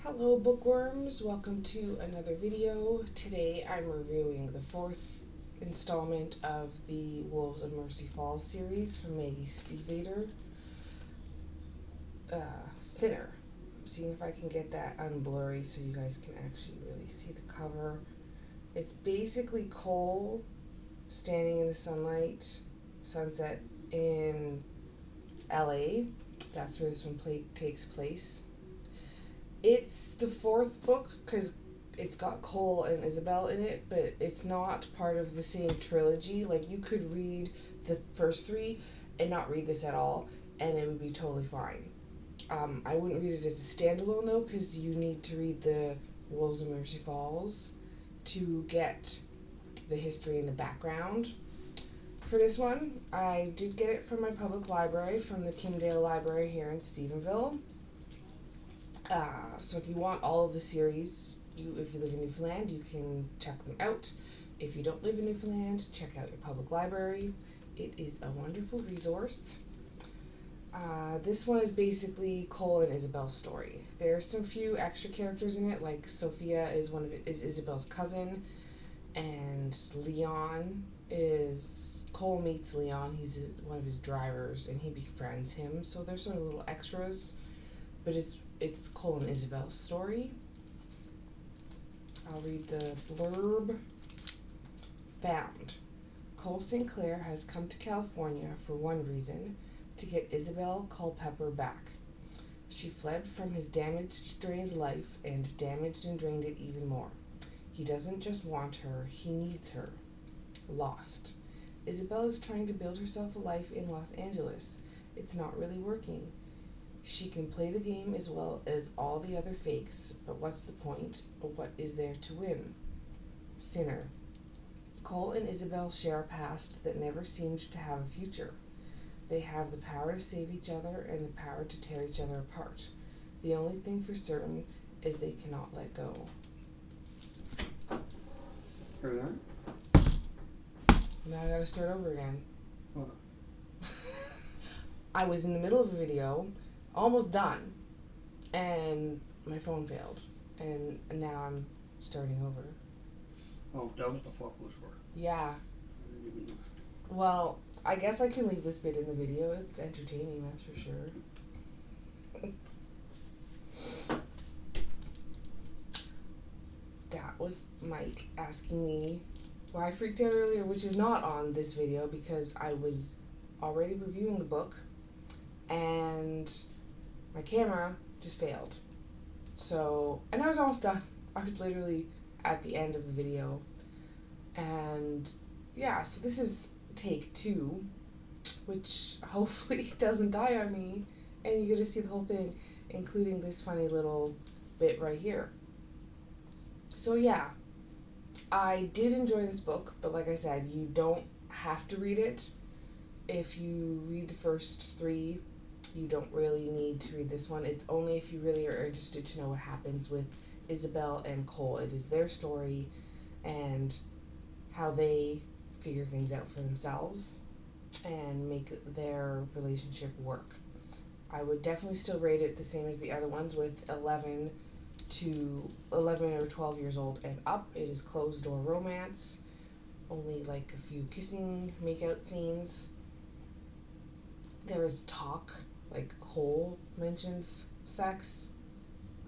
Hello bookworms, welcome to another video. Today I'm reviewing the fourth installment of the Wolves of Mercy Falls series from Maggie Stiefvater. Sinner. I'm seeing if I can get that unblurry so you guys can actually really see the cover. It's basically Cole standing in the sunset in LA. That's where this one takes place. It's the fourth book because it's got Cole and Isabel in it, but it's not part of the same trilogy. Like, you could read the first three and not read this at all, and it would be totally fine. I wouldn't read it as a standalone, though, because you need to read the Wolves of Mercy Falls to get the history and the background. For this one, I did get it from my public library, from the Kimdale Library here in Stephenville. So if you want all of the series, if you live in Newfoundland, you can check them out. If you don't live in Newfoundland, check out your public library. It is a wonderful resource. This one is basically Cole and Isabel's story. There's some few extra characters in it, like Sophia is Isabel's cousin, and Cole meets Leon. He's one of his drivers, and he befriends him. So there's sort of little extras, but it's Cole and Isabel's story. I'll read the blurb. Found. Cole St. Clair has come to California for one reason, to get Isabel Culpepper back. She fled from his damaged, drained life, and damaged and drained it even more. He doesn't just want her, he needs her. Lost. Isabel is trying to build herself a life in Los Angeles. It's not really working. She can play the game as well as all the other fakes, but what's the point? Or what is there to win? Sinner. Cole and Isabel share a past that never seemed to have a future. They have the power to save each other and the power to tear each other apart. The only thing for certain is they cannot let go. Hear that? Now I gotta start over again. What? I was in the middle of a video, almost done, and my phone failed, and now I'm starting over. Oh, that was the fuck was for. Yeah. Well, I guess I can leave this bit in the video. It's entertaining, that's for sure. That was Mike asking me why I freaked out earlier, which is not on this video because I was already reviewing the book and my camera just failed. So, and I was almost done. I was literally at the end of the video. And yeah, so this is take 2, which hopefully doesn't die on me, and you get to see the whole thing, including this funny little bit right here. So yeah, I did enjoy this book, but like I said, you don't have to read it. If you read the first 3, you don't really need to read this one. It's only if you really are interested to know what happens with Isabel and Cole. It is their story and how they figure things out for themselves and make their relationship work. I would definitely still rate it the same as the other ones, with 11 or 12 years old and up. It is closed door romance, only like a few kissing makeout scenes. There is talk, like Cole mentions sex,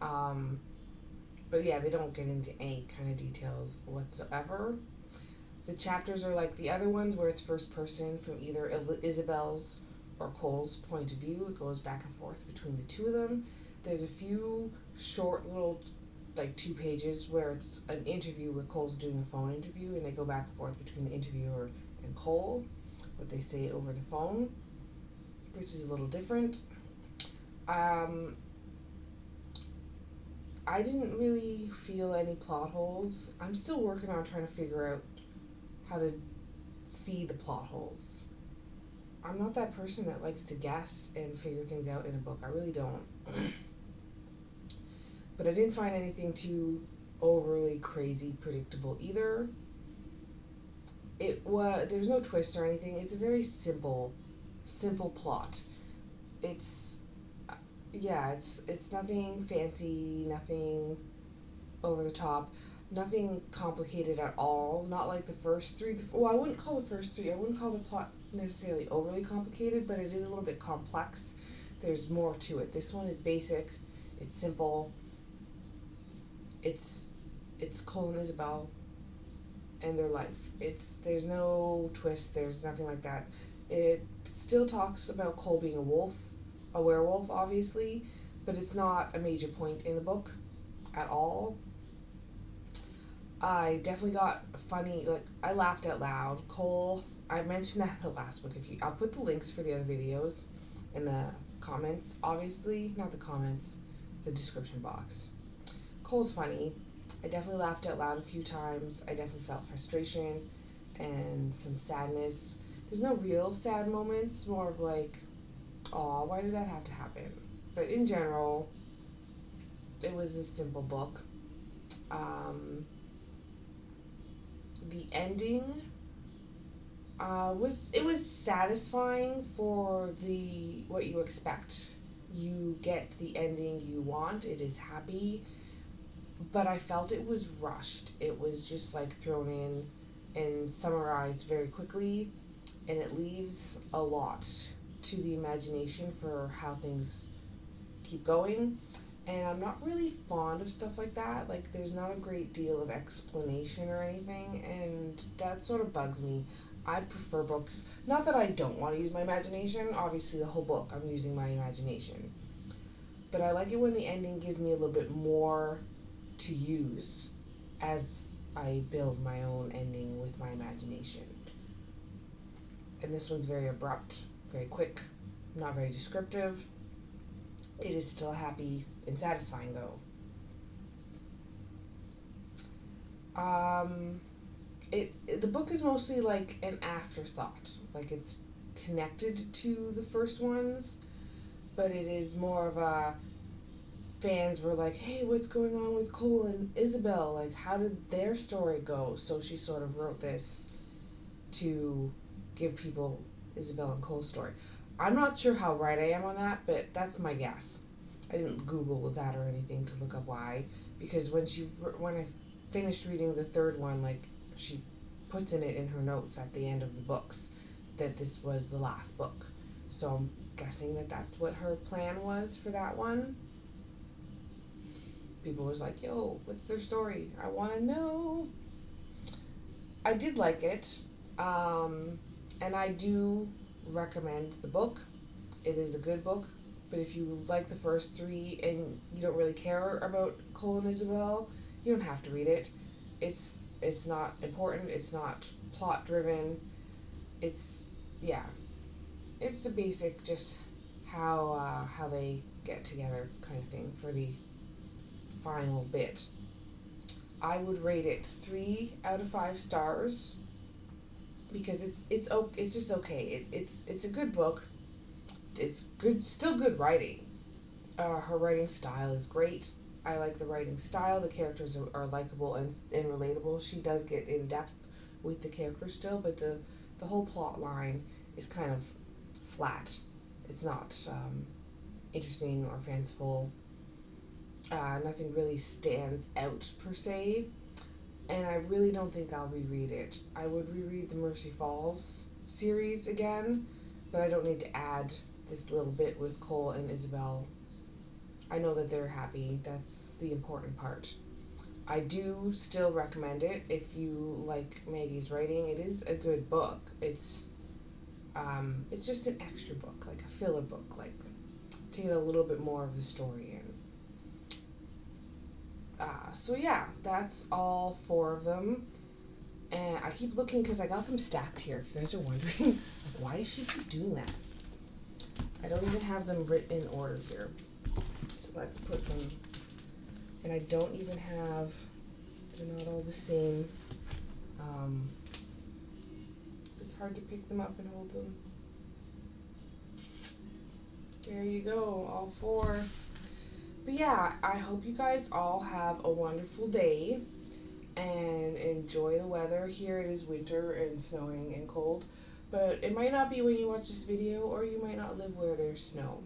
but yeah, they don't get into any kind of details whatsoever. The chapters are like the other ones where it's first person from either Isabel's or Cole's point of view. It goes back and forth between the two of them. There's a few short little, like 2 pages, where it's an interview where Cole's doing a phone interview and they go back and forth between the interviewer and Cole, what they say over the phone, which is a little different. I didn't really feel any plot holes. I'm still working on trying to figure out how to see the plot holes. I'm not that person that likes to guess and figure things out in a book. I really don't. But I didn't find anything too overly crazy predictable either. There's no twist or anything. It's a very simple plot. It's yeah, it's nothing fancy, nothing over the top, nothing complicated at all. Not like the first three. Well, I wouldn't call the first three. I wouldn't call the plot necessarily overly complicated, but it is a little bit complex. There's more to it. This one is basic. It's simple. It's it's Cole and Isabel and their life. There's no twist. There's nothing like that. It still talks about Cole being a werewolf, obviously, but it's not a major point in the book at all. I definitely got funny. Like, I laughed out loud. Cole, I mentioned that in the last book. I'll put the links for the other videos in the comments. Obviously, not the comments, the description box. Cole's funny. I definitely laughed out loud a few times. I definitely felt frustration and some sadness. There's no real sad moments. More of like, aw, why did that have to happen? But in general, it was a simple book. The ending was satisfying for the what you expect. You get the ending you want. It is happy, but I felt it was rushed. It was just like thrown in and summarized very quickly, and it leaves a lot to the imagination for how things keep going. And I'm not really fond of stuff like that. Like, there's not a great deal of explanation or anything, and that sort of bugs me. I prefer books. Not that I don't want to use my imagination. Obviously, the whole book, I'm using my imagination. But I like it when the ending gives me a little bit more to use as I build my own ending with my imagination. And this one's very abrupt, very quick, not very descriptive. It is still happy and satisfying, though. The book is mostly like an afterthought. Like, it's connected to the first ones, but it is more of a fans were like, hey, what's going on with Cole and Isabel? Like, how did their story go? So she sort of wrote this to give people Isabel and Cole's story. I'm not sure how right I am on that, but that's my guess. I didn't Google that or anything to look up why, because when I finished reading the third one, like, she puts in it in her notes at the end of the books that this was the last book. So I'm guessing that that's what her plan was for that one. People was like, yo, what's their story? I want to know. I did like it, and I do recommend the book. It is a good book, but if you like the first three and you don't really care about Cole and Isabel, you don't have to read it. It's not important. It's not plot driven. It's it's a basic just how they get together kind of thing for the final bit. I would rate it 3 out of 5 stars because it's just okay. It's a good book. It's good, still good writing. Her writing style is great. I like the writing style. The characters are likable and relatable. She does get in depth with the characters still, but the whole plot line is kind of flat. It's not interesting or fanciful. Nothing really stands out per se, and I really don't think I'll reread it. I would reread the Mercy Falls series again, but I don't need to add this little bit with Cole and Isabel. I know that they're happy. That's the important part. I do still recommend it if you like Maggie's writing. It is a good book. It's just an extra book, like a filler book, like take a little bit more of the story in. So yeah, that's all 4 of them. And I keep looking because I got them stacked here. If you guys are wondering, like, why does she keep doing that? I don't even have them written in order here. So let's put them. And I don't even have, they're not all the same. It's hard to pick them up and hold them. There you go, all 4. But yeah, I hope you guys all have a wonderful day and enjoy the weather. Here it is winter and snowing and cold, but it might not be when you watch this video, or you might not live where there's snow.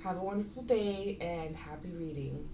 Have a wonderful day and happy reading.